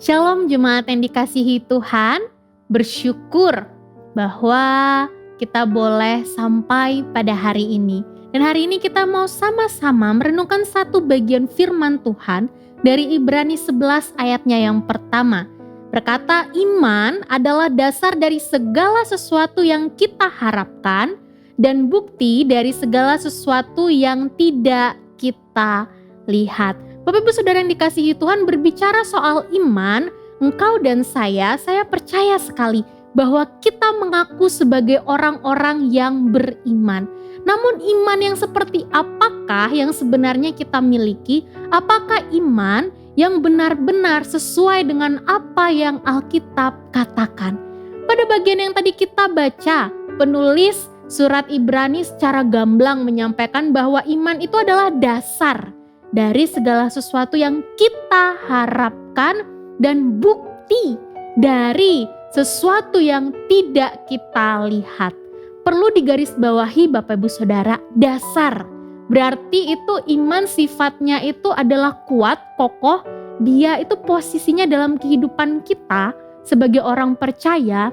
Shalom jemaat yang dikasihi Tuhan, bersyukur bahwa kita boleh sampai pada hari ini. Dan hari ini kita mau sama-sama merenungkan satu bagian firman Tuhan dari Ibrani 11 ayatnya yang pertama. Berkata, iman adalah dasar dari segala sesuatu yang kita harapkan dan bukti dari segala sesuatu yang tidak kita lihat. Bapak Ibu Saudara yang dikasihi Tuhan, berbicara soal iman, engkau dan saya percaya sekali bahwa kita mengaku sebagai orang-orang yang beriman. Namun iman yang seperti apakah yang sebenarnya kita miliki? Apakah iman yang benar-benar sesuai dengan apa yang Alkitab katakan? Pada bagian yang tadi kita baca, penulis surat Ibrani secara gamblang menyampaikan bahwa iman itu adalah dasar dari segala sesuatu yang kita harapkan dan bukti dari sesuatu yang tidak kita lihat. Perlu digarisbawahi Bapak Ibu Saudara, dasar. Berarti itu iman sifatnya itu adalah kuat, kokoh. Dia itu posisinya dalam kehidupan kita sebagai orang percaya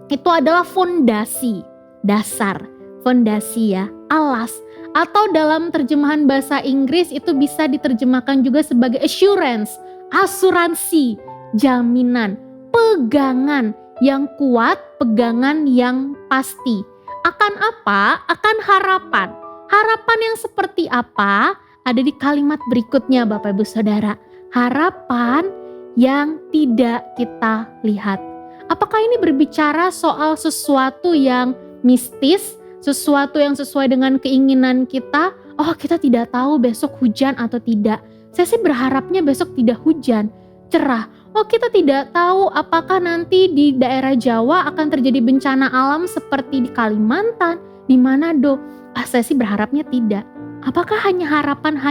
itu adalah fondasi, dasar, fondasi ya, alas. Atau dalam terjemahan bahasa Inggris itu bisa diterjemahkan juga sebagai assurance, asuransi, jaminan, pegangan yang kuat, pegangan yang pasti. Akan apa? Akan harapan. Harapan yang seperti apa? Ada di kalimat berikutnya Bapak Ibu Saudara. Harapan yang tidak kita lihat. Apakah ini berbicara soal sesuatu yang mistis? Sesuatu yang sesuai dengan keinginan kita, oh kita tidak tahu besok hujan atau tidak. Saya sih berharapnya besok tidak hujan, cerah. Oh kita tidak tahu apakah nanti di daerah Jawa akan terjadi bencana alam seperti di Kalimantan, di Manado. Saya sih berharapnya tidak. Apakah hanya harapan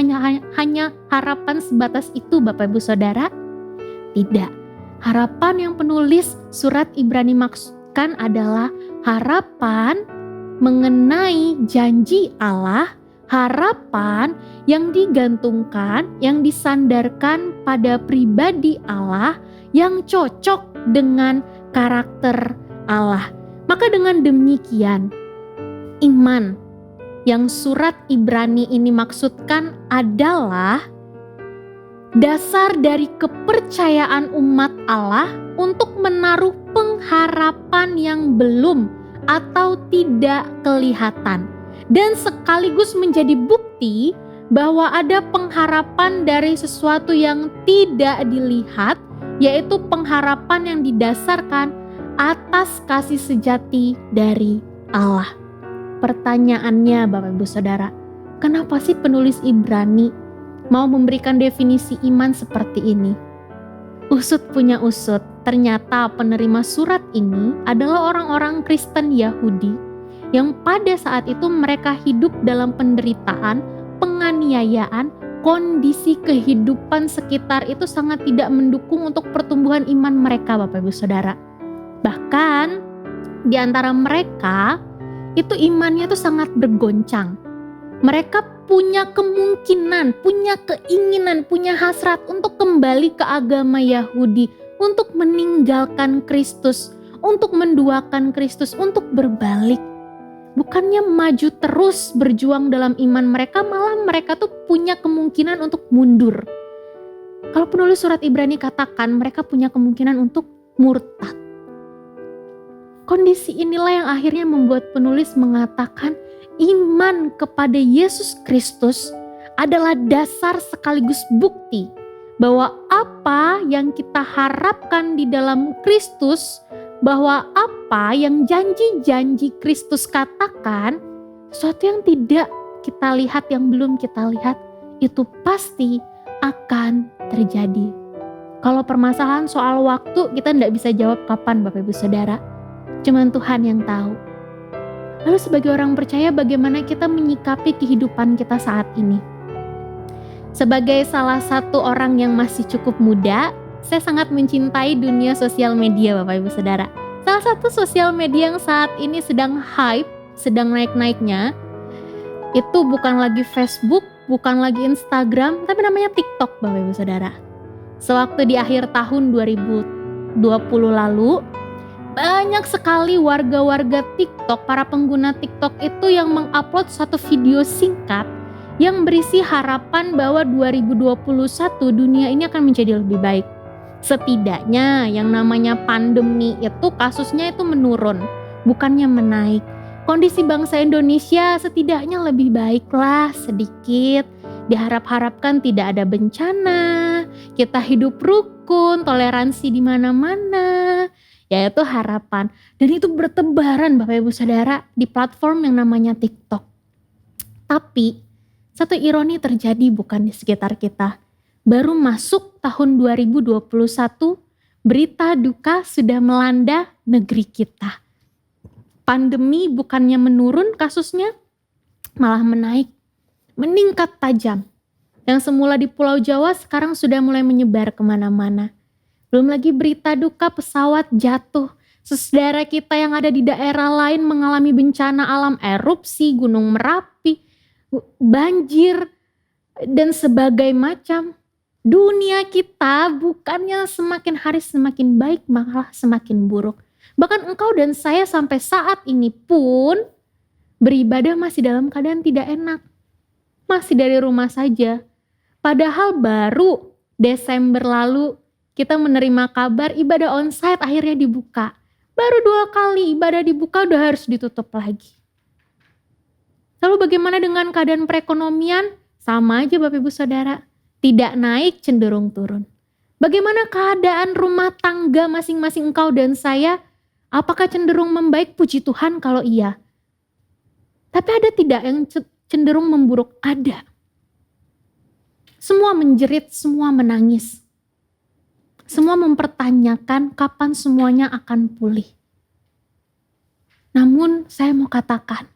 harapan sebatas itu Bapak Ibu Saudara? Tidak. Harapan yang penulis surat Ibrani maksudkan adalah harapan mengenai janji Allah, harapan yang digantungkan, yang disandarkan pada pribadi Allah yang cocok dengan karakter Allah. Maka dengan demikian, iman yang surat Ibrani ini maksudkan adalah dasar dari kepercayaan umat Allah untuk menaruh pengharapan yang belum atau tidak kelihatan, dan sekaligus menjadi bukti bahwa ada pengharapan dari sesuatu yang tidak dilihat, yaitu pengharapan yang didasarkan atas kasih sejati dari Allah. Pertanyaannya Bapak Ibu Saudara, kenapa sih penulis Ibrani mau memberikan definisi iman seperti ini? Usut punya usut, ternyata penerima surat ini adalah orang-orang Kristen Yahudi yang pada saat itu mereka hidup dalam penderitaan, penganiayaan, kondisi kehidupan sekitar itu sangat tidak mendukung untuk pertumbuhan iman mereka Bapak Ibu Saudara. Bahkan di antara mereka itu imannya itu sangat bergoncang. Mereka punya kemungkinan, punya keinginan, punya hasrat untuk kembali ke agama Yahudi, untuk meninggalkan Kristus, untuk menduakan Kristus, untuk berbalik. Bukannya maju terus berjuang dalam iman mereka, malah mereka tuh punya kemungkinan untuk mundur. Kalau penulis surat Ibrani katakan mereka punya kemungkinan untuk murtad. Kondisi inilah yang akhirnya membuat penulis mengatakan iman kepada Yesus Kristus adalah dasar sekaligus bukti bahwa apa yang kita harapkan di dalam Kristus, bahwa apa yang janji-janji Kristus katakan, sesuatu yang tidak kita lihat, yang belum kita lihat, itu pasti akan terjadi. Kalau permasalahan soal waktu, kita tidak bisa jawab kapan Bapak Ibu Saudara. Cuman Tuhan yang tahu. Lalu sebagai orang percaya, bagaimana kita menyikapi kehidupan kita saat ini? Sebagai salah satu orang yang masih cukup muda, saya sangat mencintai dunia sosial media Bapak Ibu Saudara. Salah satu sosial media yang saat ini sedang hype, sedang naik-naiknya, itu bukan lagi Facebook, bukan lagi Instagram, tapi namanya TikTok Bapak Ibu Saudara. Sewaktu di akhir tahun 2020 lalu, banyak sekali warga-warga TikTok, para pengguna TikTok itu yang mengupload satu video singkat yang berisi harapan bahwa 2021 dunia ini akan menjadi lebih baik. Setidaknya yang namanya pandemi itu kasusnya itu menurun, bukannya menaik. Kondisi bangsa Indonesia setidaknya lebih baiklah sedikit. Diharap-harapkan tidak ada bencana, kita hidup rukun, toleransi di mana-mana. Yaitu harapan. Dan itu bertebaran Bapak Ibu Saudara di platform yang namanya TikTok. Tapi satu ironi terjadi bukan di sekitar kita. Baru masuk tahun 2021, berita duka sudah melanda negeri kita. Pandemi bukannya menurun kasusnya, malah menaik, meningkat tajam. Yang semula di Pulau Jawa sekarang sudah mulai menyebar kemana-mana. Belum lagi berita duka pesawat jatuh. Saudara kita yang ada di daerah lain mengalami bencana alam, erupsi, gunung Merapi, banjir, dan sebagainya macam. Dunia kita bukannya semakin hari semakin baik, malah semakin buruk. Bahkan engkau dan saya sampai saat ini pun beribadah masih dalam keadaan tidak enak. Masih dari rumah saja. Padahal baru Desember lalu kita menerima kabar ibadah onsite akhirnya dibuka. Baru 2 kali ibadah dibuka udah harus ditutup lagi. Lalu bagaimana dengan keadaan perekonomian? Sama aja Bapak Ibu Saudara. Tidak naik, cenderung turun. Bagaimana keadaan rumah tangga masing-masing engkau dan saya? Apakah cenderung membaik? Puji Tuhan kalau iya. Tapi ada tidak yang cenderung memburuk? Ada. Semua menjerit, semua menangis. Semua mempertanyakan kapan semuanya akan pulih. Namun saya mau katakan,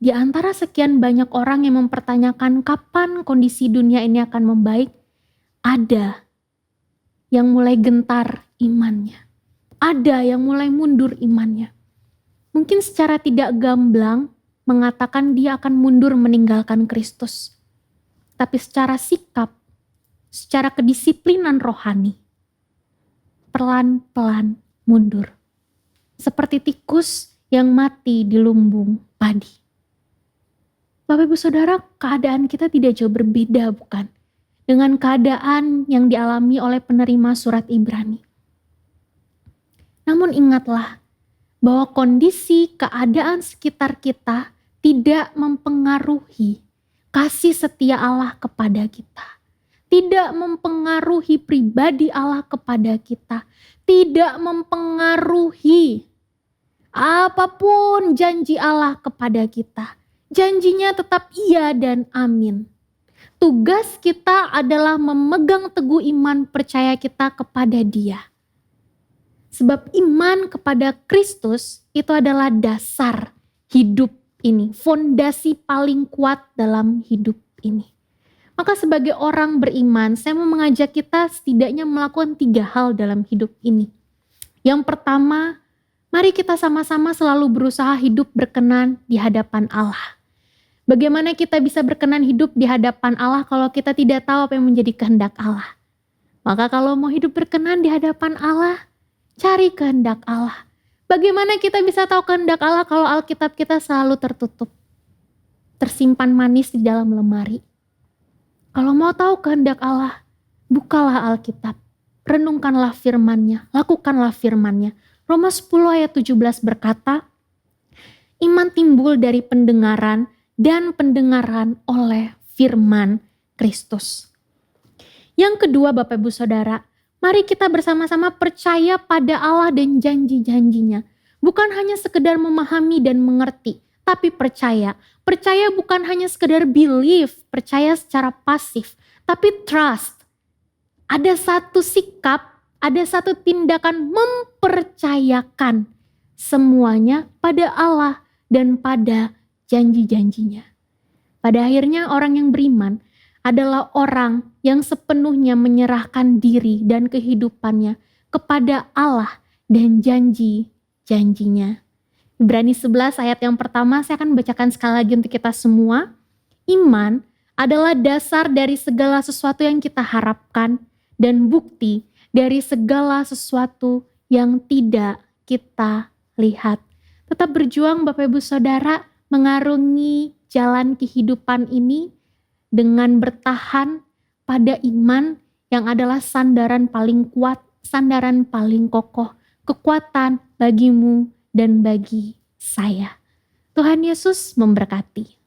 di antara sekian banyak orang yang mempertanyakan kapan kondisi dunia ini akan membaik, ada yang mulai gentar imannya. Ada yang mulai mundur imannya. Mungkin secara tidak gamblang mengatakan dia akan mundur meninggalkan Kristus. Tapi secara sikap, secara kedisiplinan rohani, pelan-pelan mundur. Seperti tikus yang mati di lumbung padi. Bapak Ibu Saudara, keadaan kita tidak jauh berbeda bukan? Dengan keadaan yang dialami oleh penerima surat Ibrani. Namun ingatlah bahwa kondisi keadaan sekitar kita tidak mempengaruhi kasih setia Allah kepada kita. Tidak mempengaruhi pribadi Allah kepada kita. Tidak mempengaruhi apapun janji Allah kepada kita. Janjinya tetap iya dan amin. Tugas kita adalah memegang teguh iman percaya kita kepada Dia. Sebab iman kepada Kristus itu adalah dasar hidup ini. Fondasi paling kuat dalam hidup ini. Maka sebagai orang beriman, saya mau mengajak kita setidaknya melakukan 3 hal dalam hidup ini. Yang pertama, mari kita sama-sama selalu berusaha hidup berkenan di hadapan Allah. Bagaimana kita bisa berkenan hidup di hadapan Allah kalau kita tidak tahu apa yang menjadi kehendak Allah? Maka kalau mau hidup berkenan di hadapan Allah, cari kehendak Allah. Bagaimana kita bisa tahu kehendak Allah kalau Alkitab kita selalu tertutup? Tersimpan manis di dalam lemari. Kalau mau tahu kehendak Allah, bukalah Alkitab. Renungkanlah firman-Nya, lakukanlah firman-Nya. Roma 10 ayat 17 berkata, iman timbul dari pendengaran dan pendengaran oleh firman Kristus. Yang kedua Bapak Ibu Saudara, mari kita bersama-sama percaya pada Allah dan janji-janjinya. Bukan hanya sekedar memahami dan mengerti, tapi percaya. Percaya bukan hanya sekedar belief, percaya secara pasif, tapi trust. Ada satu sikap, ada satu tindakan mempercayakan semuanya pada Allah dan pada janji-janjinya. Pada akhirnya orang yang beriman adalah orang yang sepenuhnya menyerahkan diri dan kehidupannya kepada Allah dan janji-janjinya. Ibrani 11 ayat yang pertama saya akan bacakan sekali lagi untuk kita semua. Iman adalah dasar dari segala sesuatu yang kita harapkan dan bukti dari segala sesuatu yang tidak kita lihat. Tetap berjuang Bapak Ibu Saudara mengarungi jalan kehidupan ini dengan bertahan pada iman yang adalah sandaran paling kuat, sandaran paling kokoh, kekuatan bagimu dan bagi saya. Tuhan Yesus memberkati.